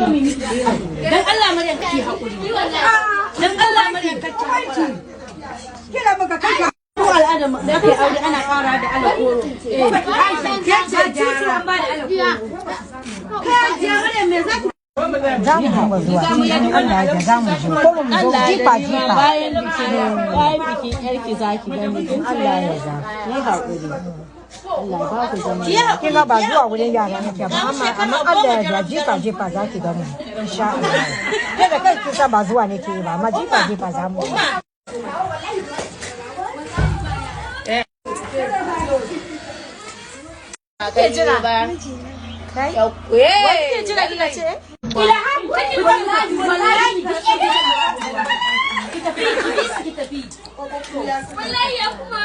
Dan Allah Maryam kake hakuri. Dan Allah Maryam kake hakuri. Kira maka kai ko al'ada da kai aure ana fara da alƙoro. Ke ce an ba da alƙoro. Kai je Maryam me zaki za mu kuma zuwa Allah ya za mu zo ko mu zo jifa jifa bayan biki yarki zaki gani in Allah ya za ni hakuri. Allah ba ku zama. kin ga ba zuwa wurin yara nake ba amma Allah ya za jifa jifa za ki gani insha Allah kada kai ki sa ba zuwa nake ba amma jifa jifa za mu Ke jira ba. kai Wai ke jira kika ce? Ilham take wallahi ki tafi. Wallahi ya kuma.